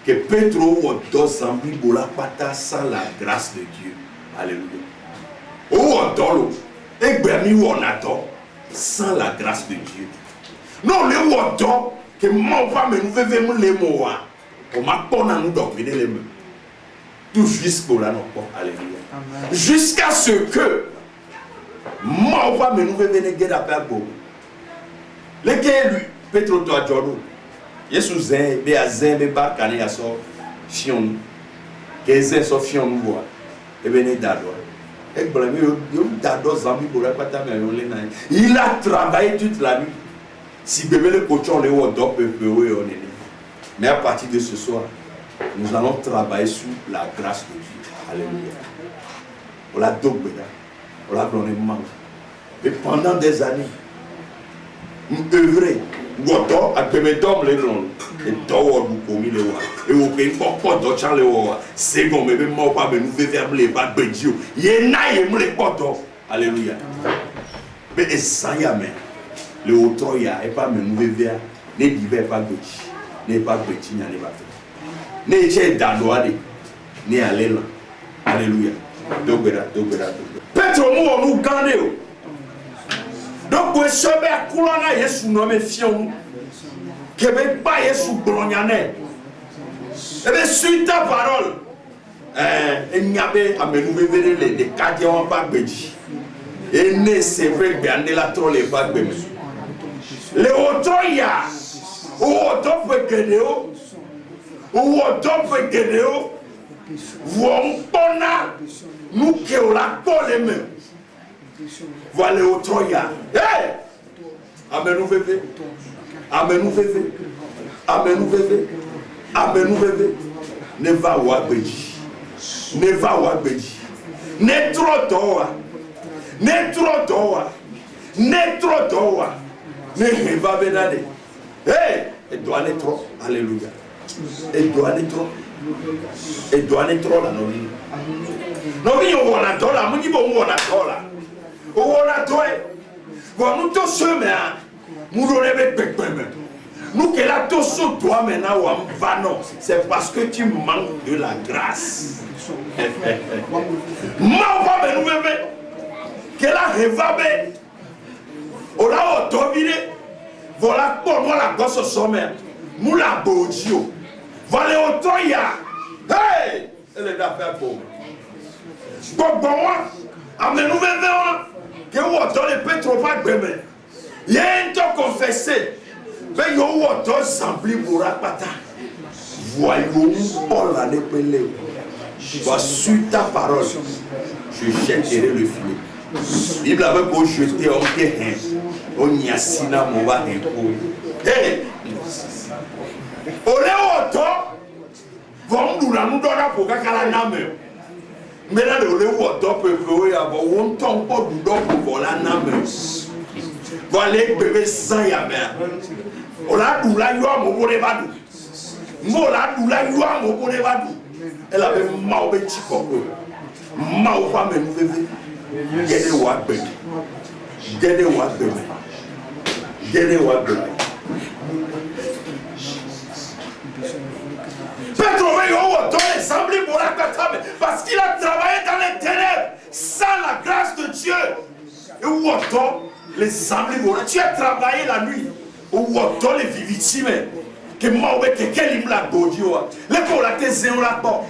que Petro ou d'Ozambi bola pata sans la grâce de Dieu. Alléluia. Ou d'olo. Et Bermi ou Nato sans la grâce de Dieu. Non, le ou d'o que mon pas me nous vivons les mots. On m'a pas nous d'occuper les mots. Tout jusqu'au là non pas. Alléluia. Jusqu'à ce que mon pas me nous vivons les gars d'appel beau. Lequel lui Petro toi Jordan. Yesu zin be azin be ba kane ya so fion ke zin so fion nous voit et ben dado et blâme yo dado zambi pour la pata mais on na il a travaillé toute la nuit si bébé le cochon le wodo peu on est mais à partir de ce soir nous allons travailler sur la grâce de Dieu. Alléluia. On la dogbeda on la glorifiement et pendant des années nous œuvrer Goto a pemetom le non et dowo du komi le wa e o pe poko do chan le wa second me be mo pa me nou verbe le ba bedio ye na ye mu le poto. Alléluia. Mais ça y a mais le autre ya et pas me nou verbe ne diver pas beji ne pas beji nya ne ba ne che dado ade ne ale la. Alléluia. Dogbera. Petro mu onu gande o. Donc, vous savez à quoi on a Yesu nommé fion, que vous pas Yesu blonyané. Et bien, suite ta parole, il n'y a pas à me nous révéler les cadres en pas bédi. Et ne c'est vrai que bien la troll est pas bédi. Les autres y a, ou autres peut généo, ou autres peut généo, vont pas nous qui on la colle même. Voilà au Troya. Hey! Amen nous bébé. Amen nous bébé. Amen nous bébé. Amen nous bébé. Ne va wa beji. Ne va wa beji. Ne trop doa. Ne trop doa. Ne trop doa. Ne va benade. Hey! Et doit aller trop. Alléluia. Et doit aller trop. Et doit aller trop là non. Non mais on a dola. Mon niveau on a dola. On a toi, nous tous ceux nous nous que la tous toi maintenant c'est parce que tu manques de la grâce. Que la révabé, on a autorisé, voilà pour moi la gosse au sommet, nous la bodio, voilà au toya, hey, elle est d'affaire pour moi, amen nous venons. Que vous avez Petro pas de il y a un temps confessé. Mais vous avez semblé pour la pata. Voyons, Paul a l'épelé. Sur ta parole, je jetterai le filet. Bible avait beau jeter en terrain. On y a sina mon va hey! On est au temps. Vont nous la nous donner pour qu'à la name. Mais là, le roi d'op peut avoir un temps pour nous donner pour la name. Voilà, bébé sans yammer. On a d'où la yoa mon bonnet vadou. Mola d'où la yoa mon bonnet vadou. Elle avait mal petit coco. Mal pas me nous bébé. Gede wa bébé. Gede wa bébé. Gede wa bébé. Petro donne l'exemple pour la katame parce qu'il a travaillé dans les ténèbres sans la grâce de Dieu. Et où on l'exemple pour tu as travaillé la nuit. Où on les victimes que moi que quel la godio. Les pour la thèse on la porte.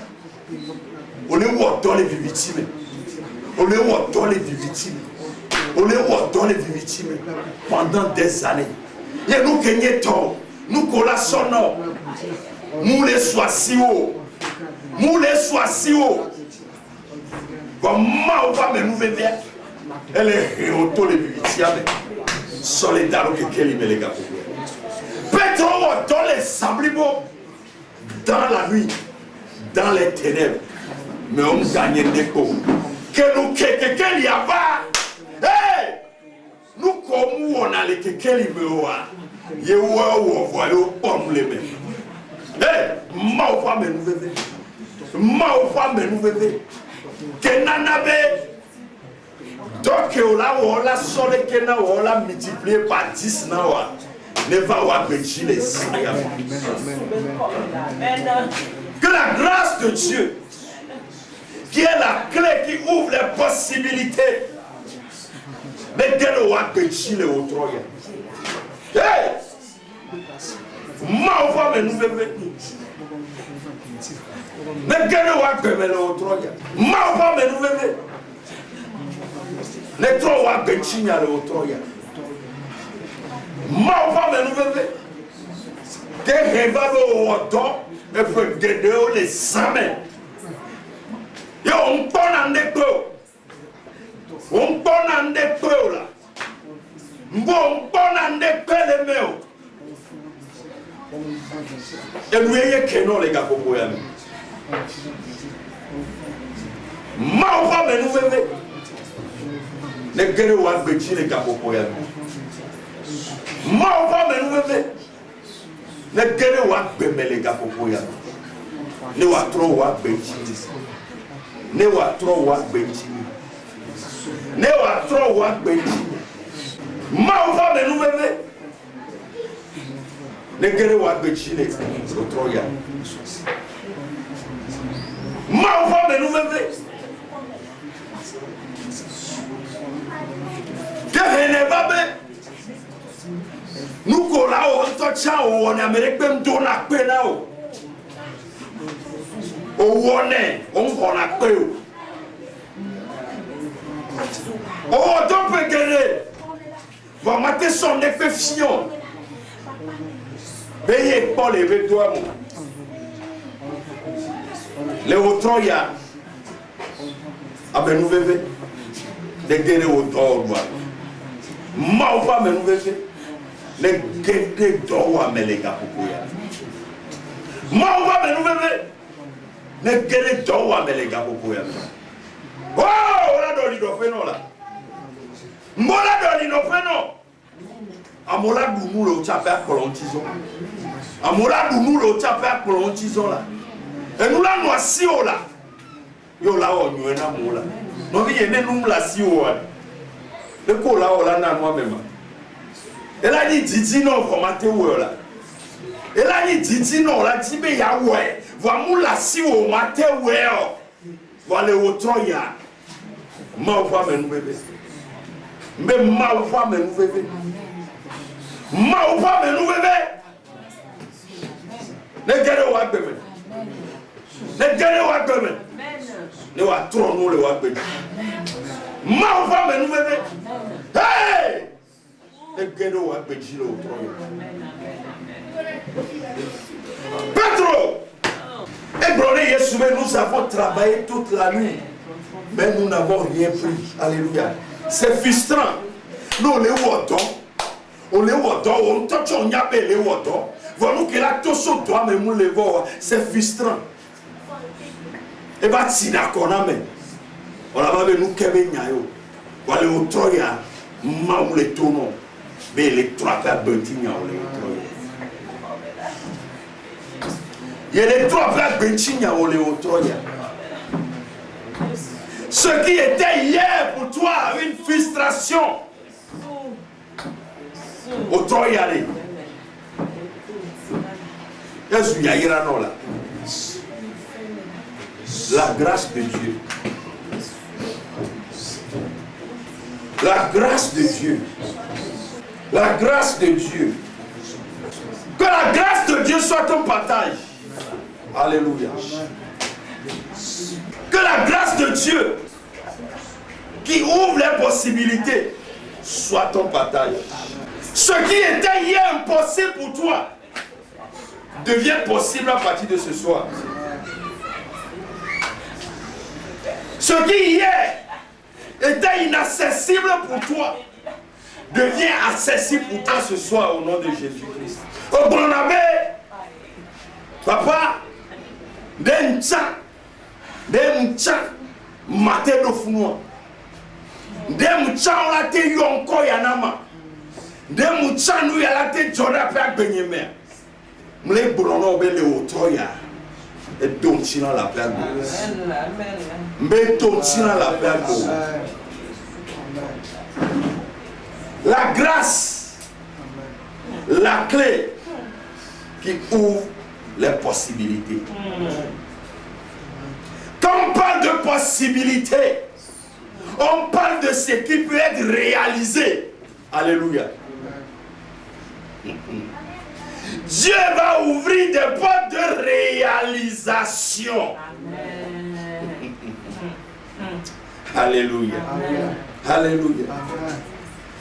On est où on les victimes. On est où on les victimes. On est où on les victimes pendant des années. Et nous gagnons tort. Nous collassons. Nous les sois si haut. Nous les sois si haut. Comment on va me nous faire? Elle est auto les victimes. Solidaire que quel me les gars. Petro dans les sablibots. Dans la nuit. Dans les ténèbres. Mais on gagne des coups. Que nous quelqu'un y a pas. Hey! Nous comme on a les quelqu'un y me voit. Ye ou voyez homme les mêmes. Eh, ma ou pas me nous bébé. Ma ou pas me nous bébé. Que nanabe. Donc on la sole que na on la multiplié par 10 na wa. ne va pas bénir les saints. Que la grâce de Dieu, qui est la clé qui ouvre les possibilités, mais qu'elle va bénir les autres. Hey! Ma va me nous mais qu'elle va bénir les autres. Ma va me nous les trois va bénir les autres. Ma va me nous que rêve au autant et peut guider les samets. Yo, on parle en peu. On parle en peu là. Bon, on parle en peu les mecs. Et nous ayez que non les gars pour vous. Ma va me nous les gars ou à béchi les gars pour vous. Ma va me nous les gars ou à bémer les gars pour vous. Ne wa trop wa béchi. Ne wa trop wa béchi. Ne wa trop wa béchi. Ma va me nous les gars ou à béchi les trop ya. Ma va me nous nous collons au touchant ou en Amérique même dans la paix là. Au wonne, on prend la paix. Au autant peut gagner. Va mater son affection. Veillez pas les bédois. Les autres y a. Ah ben nous bébé. De gagner au droit. Ma ou pas me nous bébé. Les gagner droit mais les gars pour courir. Ma ou pas me nous bébé. Les gagner droit mais les gars pour courir. Oh, on a donné nos prénoms là. On a donné nos prénoms. Amola dounou le chapé à Colontizo. Amola dounou le chapé à Colontizo là. Et nous là nous assis là. Yo là on nous est là moula. Nous vient nous là si on. Le ko là on là na moi même. Et là dit Didi non formaté ou là. Et là dit Didi non là dit be ya ouais. Voilà moula si on maté ouais. Voilà autre ya. Ma voix me nous bébé. Mais ma voix me nous bébé. Ma voix me nous bébé. Ne gare wa bébé. Ne gare wa bébé. Ne wa trop nous le wa bébé. Ma voix me nous bébé. Hey! Ne gare wa bébé le trop. Petro! Et brother Yesu, nous avons travaillé toute la nuit. Mais nous n'avons rien pris. Alléluia. C'est frustrant. Nous, on les voit. On les voit. On touche, on y a les voit. Voilà que là, tout ce doigt, mais nous les voit. C'est frustrant. Et bien, si d'accord, on va nous kebe nyayo. Voilà, au troya, maou les tonneaux. Mais les trois pères bentigna, on les troya. Il y a les trois pères bentigna, on les troya. Ce qui était hier pour toi une frustration. Autant y aller. La grâce de Dieu. La grâce de Dieu. La grâce de Dieu. Que la grâce de Dieu soit ton partage. Alléluia. Que la grâce de Dieu qui ouvre les possibilités soit ton partage. Ce qui était hier impossible pour toi devient possible à partir de ce soir. Ce qui hier était inaccessible pour toi devient accessible pour toi ce soir au nom de Jésus-Christ. Au Barnabé, papa, dem tcha maté do funwa dem tcha on la te yonko yanama dem tcha nou ya la te joda pe agbenyeme mle brono be le otoya e don china la pe agbo mbe don china la pe agbo. La clé qui ouvre les possibilités. Quand on parle de possibilités, on parle de ce qui peut être réalisé. Alléluia. Dieu va ouvrir des portes de réalisation. Alléluia. Alléluia.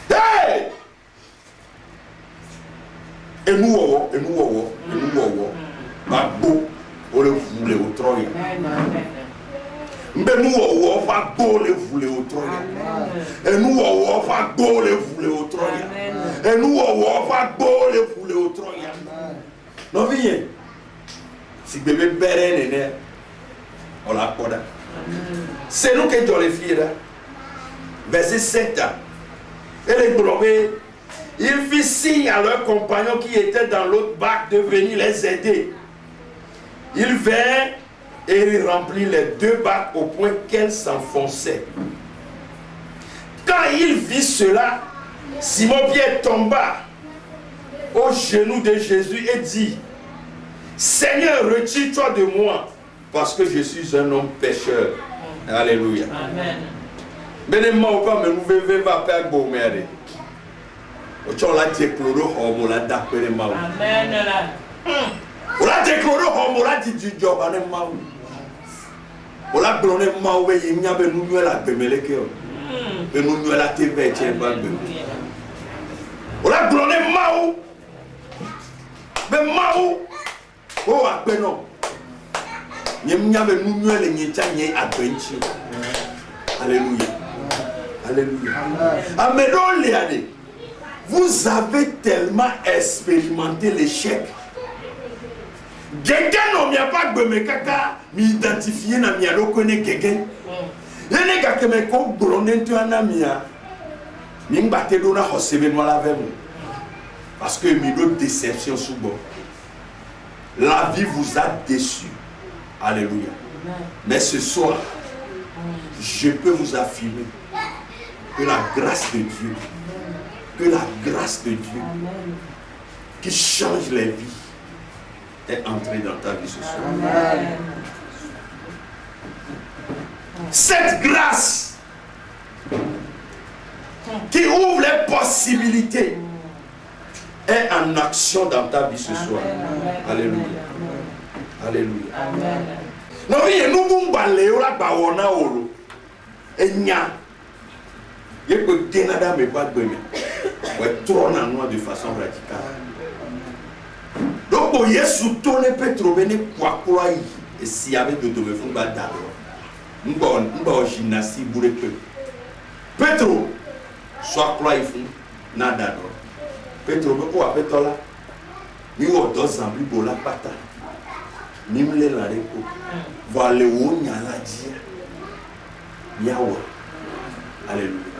Hey! Et nous, ma beau, on le voulait au troya. Mais nous, on va beau le voulait au troya. Et nous, on va beau le voulait au troya. Et nous, on va beau le voulait au troya. Non, viens. Si bébé béré n'est on l'a pas. C'est nous qui sommes les filles là. Verset 7. Et les globés, ils firent signe à leurs compagnons qui étaient dans l'autre bac de venir les aider. Ils vinrent et ils remplirent les 2 bacs au point qu'elles s'enfonçaient. Quand il vit cela, Simon-Pierre tomba aux genoux de Jésus et dit: Seigneur, retire-toi de moi, parce que je suis un homme pécheur. Alléluia. Amen. Bénémoine, on va me mouver, va faire beau merde. On l'a déclaré, on l'a déclaré. Amen. On l'a déclaré, on l'a dit du job. On l'a donné, il y a une nouvelle à Bemeleke. Une nouvelle à TV. On l'a donné, mais Maou, oh, à peine. Il y a une nouvelle à Benchi. Alléluia. Alléluia. Amen. Vous avez tellement expérimenté l'échec. Quelqu'un n'a pas de kaka, m'identifier na mi alo connaît quelqu'un. Les gars que me ko blonde tu en ami a. Ni mbaté dona hosebe no la vem. Parce que mi do déception sous bon. La vie vous a déçu. Alléluia. Mais ce soir, je peux vous affirmer que la grâce de Dieu, qui change les vies, est entrée dans ta vie ce soir. Amen. Cette grâce qui ouvre les possibilités est en action dans ta vie ce soir. Alléluia. Alléluia. Non, oui, nous nous balayons la baona olo. Et nya. Il y a que Canada mais pas de bonheur. Ouais, trop en nous de façon radicale. Donc, il y a sous ton épée trouvé quoi et s'il y avait de te faire d'abord. Nous avons gymnastique pour les peu. Petro, soit quoi il faut, nada. Petro, mais quoi, Petro là? Nous avons deux amblis pour la patate. Nous les la répo. Voilà où il y a la dia. Yahweh. Alléluia.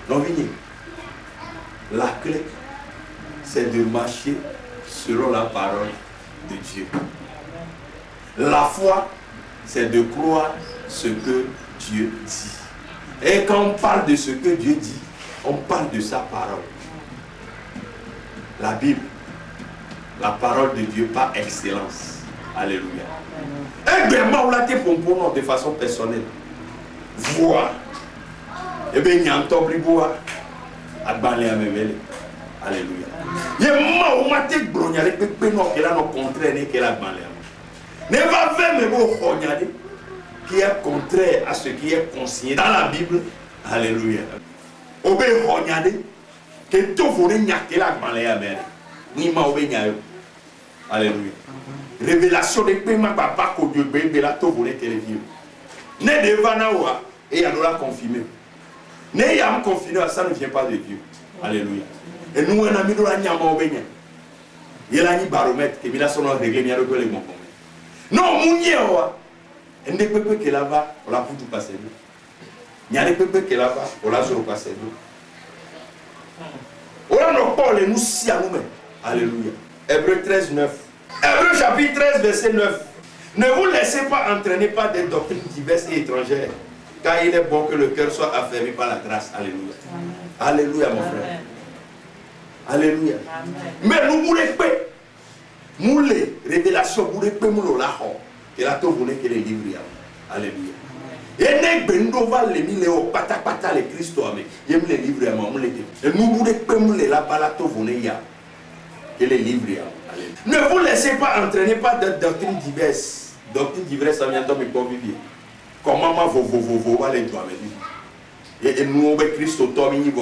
Donc, la clé, c'est de marcher selon la parole de Dieu. La foi, c'est de croire ce que Dieu dit. Et quand on parle de ce que Dieu dit, on parle de sa parole. La Bible, la parole de Dieu par excellence. Alléluia. Et bien, moi, on l'a dit pour de façon personnelle. Voir. Et bien, il y a un top bois à Balé à Mémélé. Alléluia. Il y a un moment où on blonde, qui est contraire qu'elle a Balé. Ne va faire mes mots qui est contraire à ce qui est consigné dans la Bible. Alléluia. Obé Ronyade, que tout voulait n'y a que la Balé à Mémélé. Ni ma obé nyayo. Alléluia. Révélation de paiement papa que Dieu bébe la tout voulait qu'elle vive. Ne devant nawa et il y a nous la confirmé. Ne y a confirmé, ça ne vient pas de Dieu. Alléluia. Et nous, on a mis dans la nyama au bénin. Il y a un baromètre qui est son réglé, il y a le bon. Non, mon Dieu, il y a des peuples qui là-bas, on l'a pour tout passer. Il y a des peuples qui là-bas, on l'a sur le passé. On a nos Paul et nous si à nous-mêmes. Alléluia. Hébreux 13, 9. Hébreux chapitre 13, verset 9. Ne vous laissez pas entraîner par des doctrines diverses et étrangères, car il est bon que le cœur soit affermi par la grâce. Alléluia. Alléluia, mon frère. Alléluia. Mais nous voulons pas. Nous les révélations, nous voulons pas nous la ho. Et là, tout voulez que les livres. Alléluia. Et ne bendo va les mille au pata pata les Christ mais il me les livres à moi les et nous voulons pas nous les la balato voulez ya que les livres. Alléluia. Ne vous laissez pas entraîner par de doctrines diverses. Doctrines diverses, ça vient de me convivier. Comment ma vous va les doigts me dire. Et nous, on est Christ, on est nous,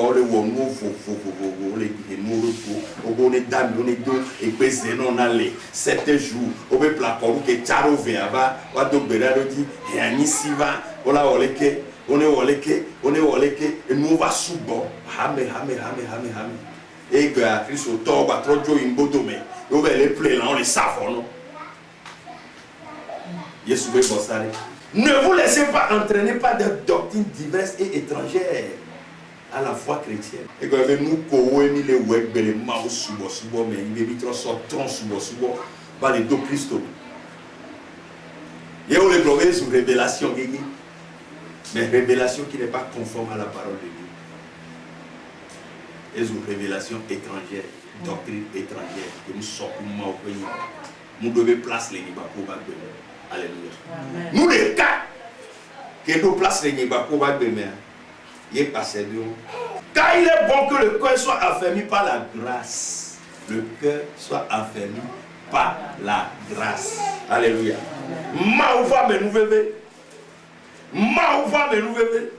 on est dame, on est deux, et puis c'est non aller. 7 jours, on est placard, on est charo verba, on est berado dit, et un ici va, on a oleke, on est oleke, et nous on va sous bord. Hame. Et que Christ au temps, on va trop jouer une bonne domaine. On va les plaies là, on les savons, non? Yesu veut bosser. Ne vous laissez pas entraîner par des doctrines diverses et étrangères à la foi chrétienne. Et quand nous courons, les web, les maus, subo, mais il est trop sortant, subo, par les deux Christ. Et on les glorieux sur révélation, mais révélation qui n'est pas conforme à la parole de Dieu. Et sur révélation étrangère, doctrine étrangère, que nous sortons au pays. Nous devons placer les Nibako Bagbe. Alléluia. Amen. Nous les cas que nous plaçons les Nibako Bagbe, il est passé de nous. Car il est bon que le cœur soit affermi par la grâce. Le cœur soit affermi par la grâce. Alléluia. Maouva me nous bébé. Maouva me nous bébé.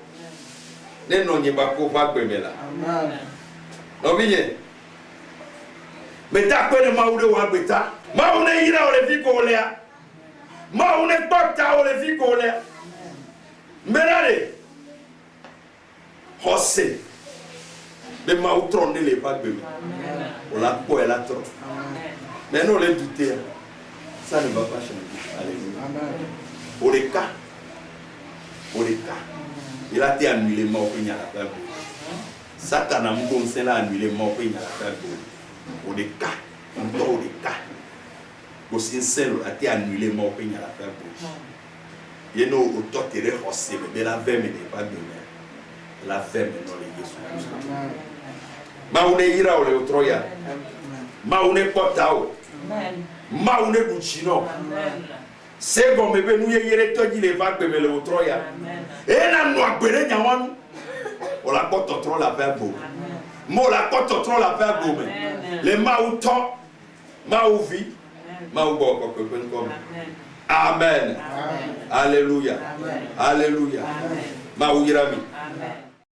Ne non Nibako Bagbe là. Amen. Non bien. Mais t'as quoi de Maoude ou Abeta? Maoude ira au levi koléa. Maoude tokta au levi koléa. Merale. Hossé. Mais Maoude trône les bagues. On l'a quoi elle a trop. Mais non les douter. Ça ne va pas changer. Alléluia. Oreka. Il a été annulé mort pour y aller. Satan a monté là annulé mort pour y aller. Oreka. Aussi seul a été annulé mort pour y aller. Il y a nos auteurs qui sont mais la veille n'est pas de mer. La veille non les Jésus. Maoune ira au Léotroya. Maoune potao. Maoune buchino. C'est bon, mais nous y est tout dit les vagues mais le Léotroya. Et là nous appelons Nyawan. On la porte trop la paix beau. Mo la porte trop la paix beau. Les maouton, maouvi, maoubo comme. Amen. Alléluia. Alléluia. Maouyirami. Amen.